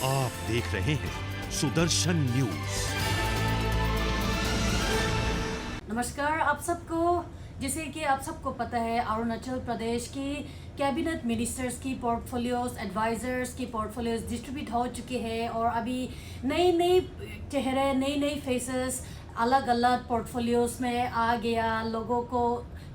आप देख रहे हैं सुदर्शन न्यूज। नमस्कार आप सबको। जैसे कि आप सबको पता है, अरुणाचल प्रदेश की कैबिनेट मिनिस्टर्स की पोर्टफोलियोज, एडवाइजर्स की पोर्टफोलियोज डिस्ट्रीब्यूट हो चुके हैं और अभी नई नई चेहरे, नई नई फेसेस अलग अलग पोर्टफोलियोज में आ गया। लोगों को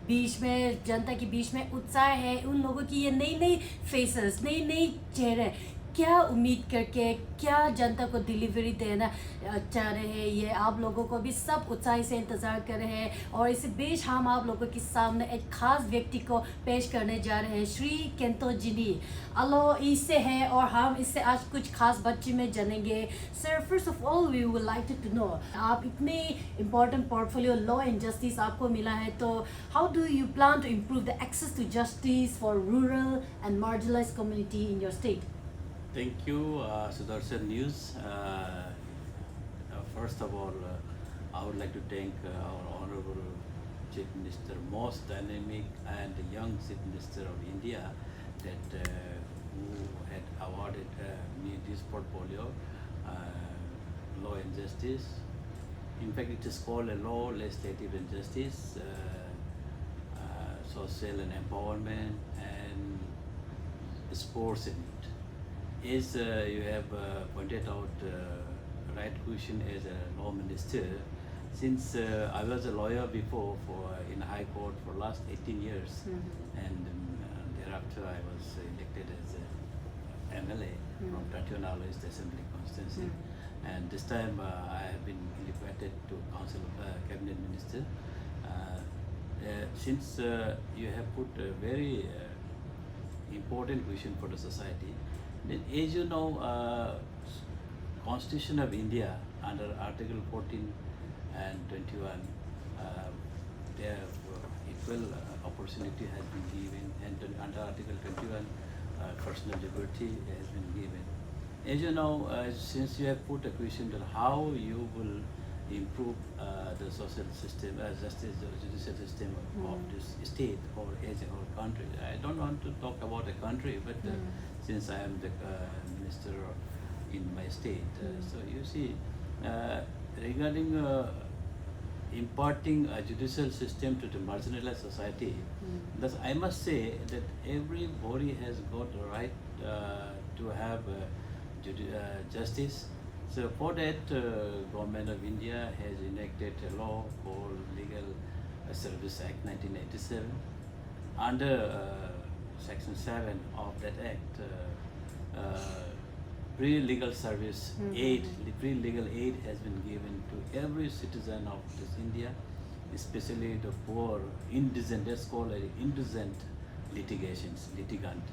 बीच में, जनता के बीच में उत्साह है उन लोगों की। ये नई नई फेसेस, नई नई चेहरे क्या उम्मीद करके, क्या जनता को डिलीवरी देना चाह रहे हैं, ये आप लोगों को भी सब उत्साह से इंतज़ार कर रहे हैं। और इस बीच हम आप लोगों के सामने एक खास व्यक्ति को पेश करने जा रहे हैं, श्री केंतो जिनी अलो इससे है, और हम इससे आज कुछ खास बच्चे में जानेंगे। Sir, first of all we would like to know, आप इतने important portfolio law and justice आपको मिला है, तो how do you plan to improve the access to justice for rural and marginalised community in your state? Thank you, Sudarshan News. First of all, I would like to thank our Honorable Chief Minister, most dynamic and young Chief Minister of India, that who had awarded me this portfolio, Law and Justice. In fact, it is called a Law, Legislative and Justice, Social and Empowerment, and Sports in it. As you have pointed out, right question as a law minister, since I was a lawyer before in High Court for last 18 years, and thereafter I was elected as a MLA from Tatiana East Assembly constituency, and this time I have been elected to Council of Cabinet Minister. Since you have put a very important question for the society. As you know, Constitution of India under Article 14 and 21, there equal opportunity has been given, and under Article 21, personal liberty has been given. As you know, since you have put a question that how you will improve the social system, justice, the judicial system of this state or as a whole country. I don't want to talk about a country, but since I am the minister in my state, so you see, regarding imparting a judicial system to the marginalized society, thus I must say that everybody has got the right to have justice. So for that, Government of India has enacted a law called Legal Service Act 1987. Under Section 7 of that act, pre-legal service aid, pre-legal aid has been given to every citizen of this India, especially the poor, indigent, that's called indigent litigant.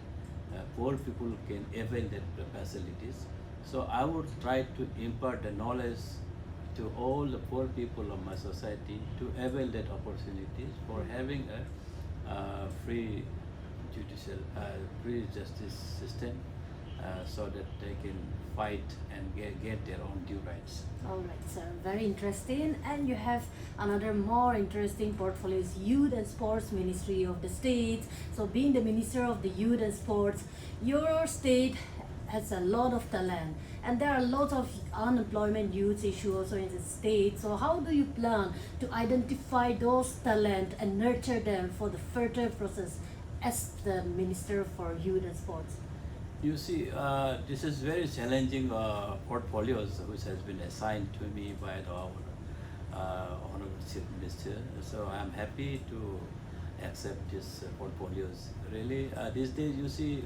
Poor people can avail that facilities. So I would try to impart the knowledge to all the poor people of my society to avail that opportunities for having a free judicial, free justice system, so that they can fight and get their own due rights. All right, sir. Very interesting. And you have another more interesting portfolio is Youth and Sports Ministry of the state. So being the Minister of the Youth and Sports, your state has a lot of talent, and there are lots of unemployment youth issue also in the state. So how do you plan to identify those talent and nurture them for the further process as the Minister for Youth and Sports? You see, this is very challenging portfolios which has been assigned to me by the Honorable Chief Minister. So I am happy to accept these portfolios. Really, these days you see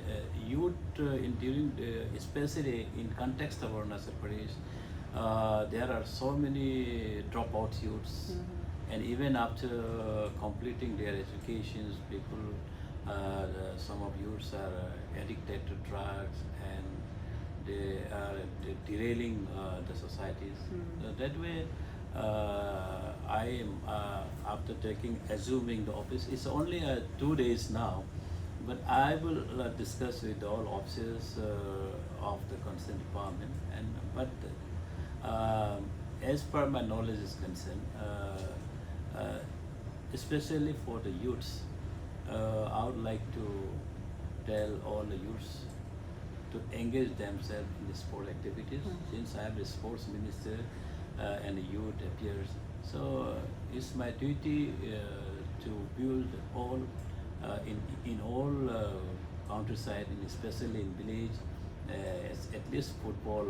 youth during especially in context of Arunachal Pradesh, there are so many dropout youths, and even after completing their educations, people, some of youths are addicted to drugs, and they are derailing the societies. That way, I am after assuming the office. It's only 2 days now, but I will discuss with all officers of the concerned department. As per my knowledge is concerned, especially for the youths, I would like to tell all the youths to engage themselves in the sport activities. Since I am the sports minister and youth appears, so it's my duty to build all in all countryside, and especially in village, at least football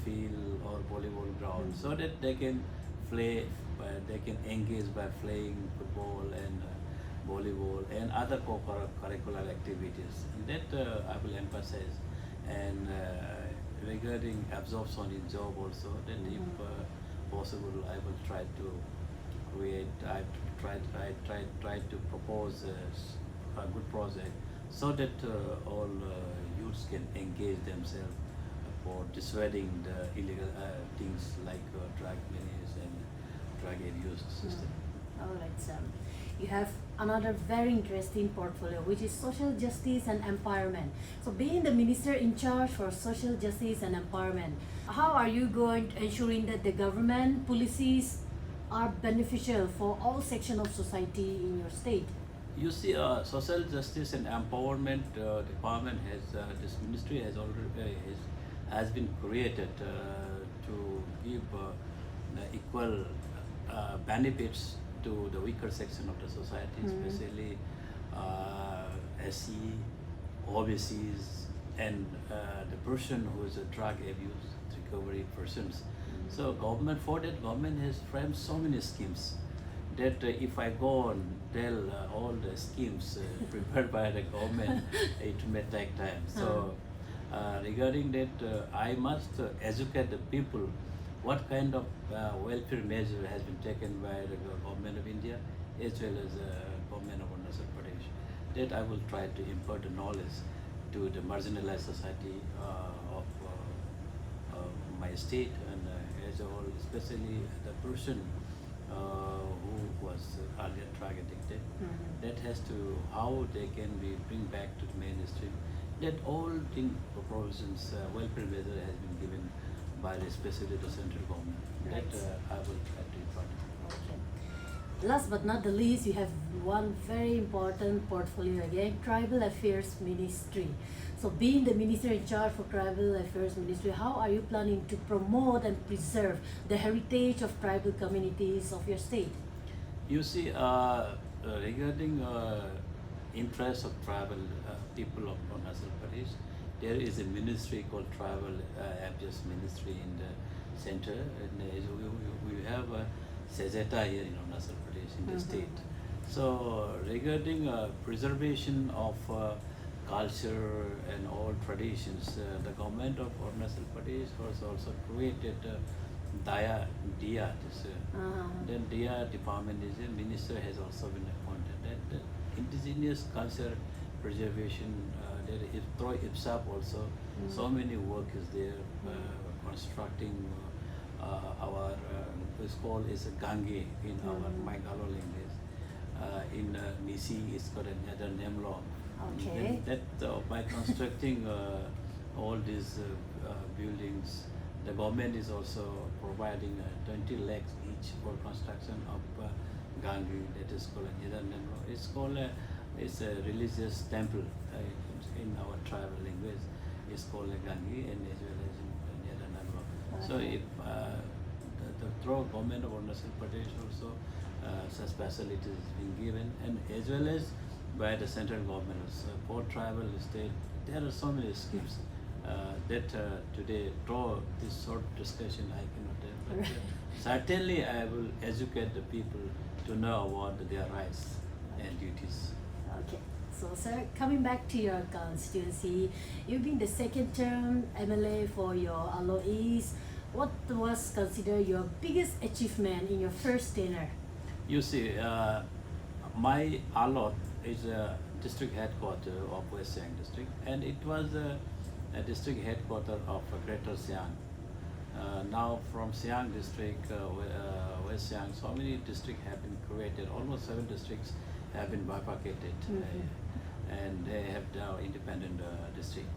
field or volleyball ground, so that they can play, they can engage by playing football and volleyball and other co-curricular activities. And that I will emphasize. And regarding absorption in job also, then if possible, I will try to create. I try to propose a good project so that all youths can engage themselves for dissuading the illegal things like drug menace and drug abuse system. All right, Sam. You have another very interesting portfolio, which is social justice and empowerment. So, being the minister in charge for social justice and empowerment, how are you going to ensuring that the government policies are beneficial for all sections of society in your state? You see, social justice and empowerment department has this ministry has already has been created to give equal benefits to the weaker section of the society, especially SC, OBCs, and the person who is a drug abuse recovery persons. So government, for that, government has framed so many schemes that if I go and tell all the schemes prepared by the government, it may take time. So regarding that, I must educate the people what kind of welfare measure has been taken by the government of India as well as government of Arunachal Pradesh. That I will try to impart the knowledge to the marginalized society of my state, and as a whole, especially the person who was earlier drug addicted. That has to how they can be bring back to the mainstream. That all thing provisions, welfare measure has been given by especially the central government. Right. That I will try to impart. Okay. Last but not the least, you have one very important portfolio again, Tribal Affairs Ministry. So being the minister in charge for Tribal Affairs Ministry, how are you planning to promote and preserve the heritage of tribal communities of your state? You see, regarding interest of tribal people of Arunachal Pradesh, there is a ministry called Tribal Affairs Ministry in the center, and we have a Sejata here in Arunachal Pradesh in the state. So regarding preservation of culture and all traditions, the government of Arunachal Pradesh has also created DIA. Then DIA department is a minister has also been appointed. That indigenous culture preservation, there is through IPSAP also. So many work is there, constructing our school is Gange in our Maigalo language. In Nisi it's called another Nemlo. Okay. Then that by constructing all these buildings, the government is also providing 20 lakhs each for construction of Gange. That is called another Nemlo. It's called it's a religious temple in our tribal language. It's called Gange and as well as in another Nemlo. So if the through government of Arunachal Pradesh also such facilities is being given, and as well as by the central government for tribal state, there are so many schemes that today through this short discussion I cannot tell, but certainly I will educate the people to know about their rights and duties. Okay. So, sir, coming back to your constituency, you've been the second term MLA for your Alo East. What was considered your biggest achievement in your first tenure? You see, my Alot is a district headquarter of West Siang district, and it was a district headquarter of Greater Siang. Now from Siang district, West Siang, so many districts have been created. Almost 7 districts have been bifurcated, and they have now independent district.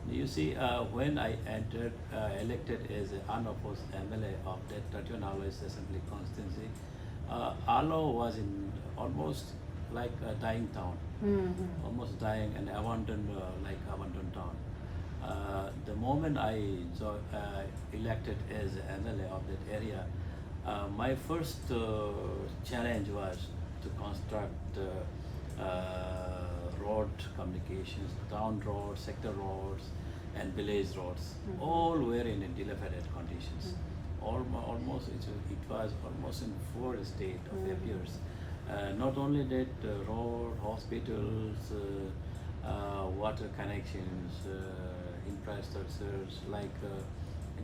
You see, when I entered, elected as an unopposed MLA of that Tatian Alo Assembly constituency, Alo was in almost like a dying town, almost dying and abandoned, like abandoned town. The moment I elected as MLA of that area, my first challenge was to construct road communications, town roads, sector roads, and village roads. All were in a dilapidated conditions. Almost it was almost in 4 state of affairs. Not only that, road, hospitals, water connections, infrastructures like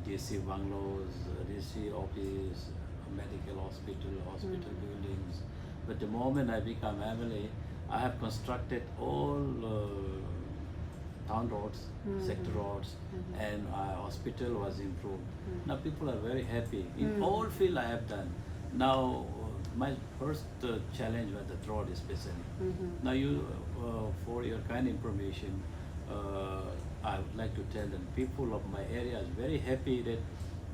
DC bungalows, DC office, medical hospital buildings. But the moment I become MLA, I have constructed all town roads, sector roads, and hospital was improved. Now people are very happy. In all field I have done. Now my first challenge was the road especially. Now you, for your kind information, I would like to tell the people of my area is very happy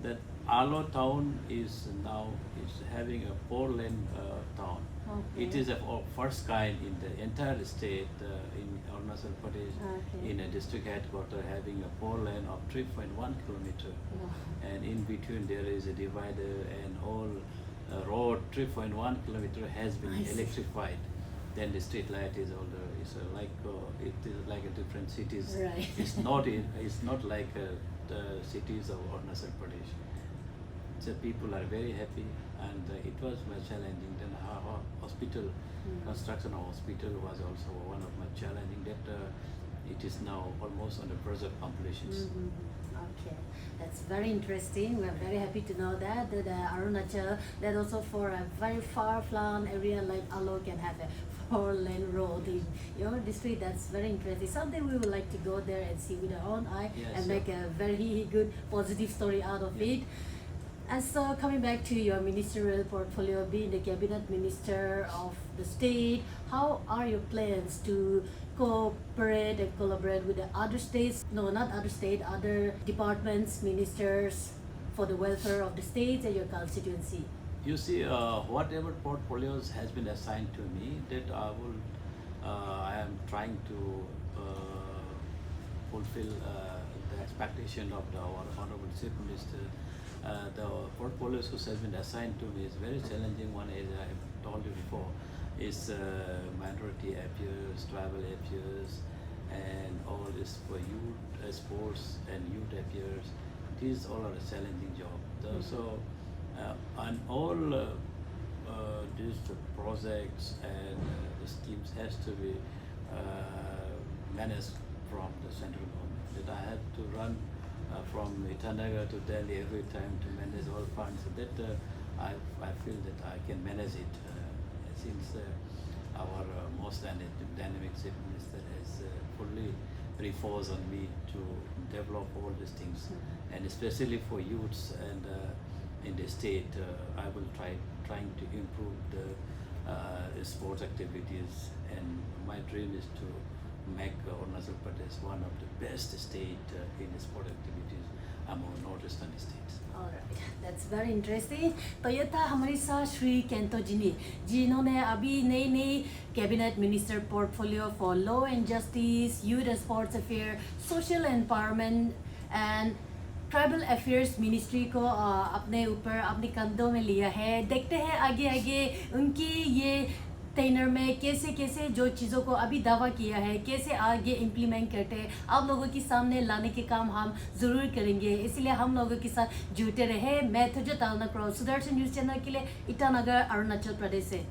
that Alo town is now having a 4-lane town. Okay. It is a first kind in the entire state in Arunachal Pradesh, Okay. in a district headquarter having a 4-lane of 3.1 kilometer, and in between there is a divider, and all road 3.1 kilometer has been I see. electrified. Then the street light is older. It's like it is like a different cities. Right. It's not like the cities of Arunachal Pradesh. So people are very happy, and it was much challenging. Then hospital construction of hospital was also one of my challenging. That it is now almost on the verge of completions. Okay, that's very interesting. We are very happy to know that Arunachal, that also for a very far-flung area like Alo can have a 4-lane road in your district. That's very interesting. Someday we would like to go there and see with our own eye Yes, and sure. make a very good positive story out of it. And so coming back to your ministerial portfolio, being the cabinet minister of the state, how are your plans to cooperate and collaborate with the other states, no, not other state, other departments, ministers for the welfare of the states and your constituency? You see, whatever portfolios has been assigned to me, that I am trying to fulfill the expectation of our Honorable Chief Minister. The portfolios which has been assigned to me is very challenging. One, as I have told you before, is minority affairs, tribal affairs, and all this for youth, sports and youth affairs. These all are a challenging job. So, and all these projects and the schemes has to be managed from the central government. That I have to run from Itanagar to Delhi every time to manage all funds. So that I feel that I can manage it since our most dynamic chief minister has fully refocused on me to develop all these things, and especially for youths and in the state, I will trying to improve the sports activities, and my dream is to make Arunachal Pradesh one of the best state in sport activities among northeastern states. Alright, that's very interesting. तो ये था हमारे साथ Shri Kento जी ने, जिन्होंने अभी नई cabinet minister portfolio for law and justice, youth and sports affair, social empowerment and tribal affairs ministry को अपने ऊपर अपने कंधों में लिया है. देखते हैं आगे आगे उनकी ये टेनर में कैसे कैसे जो चीज़ों को अभी दावा किया है कैसे आगे इम्प्लीमेंट करते हैं, आप लोगों के सामने लाने के काम हम ज़रूर करेंगे. इसलिए हम लोगों के साथ जुटे रहे. मैं थुजो तालना करो सुदर्शन न्यूज़ चैनल के लिए ईटानगर अरुणाचल प्रदेश से.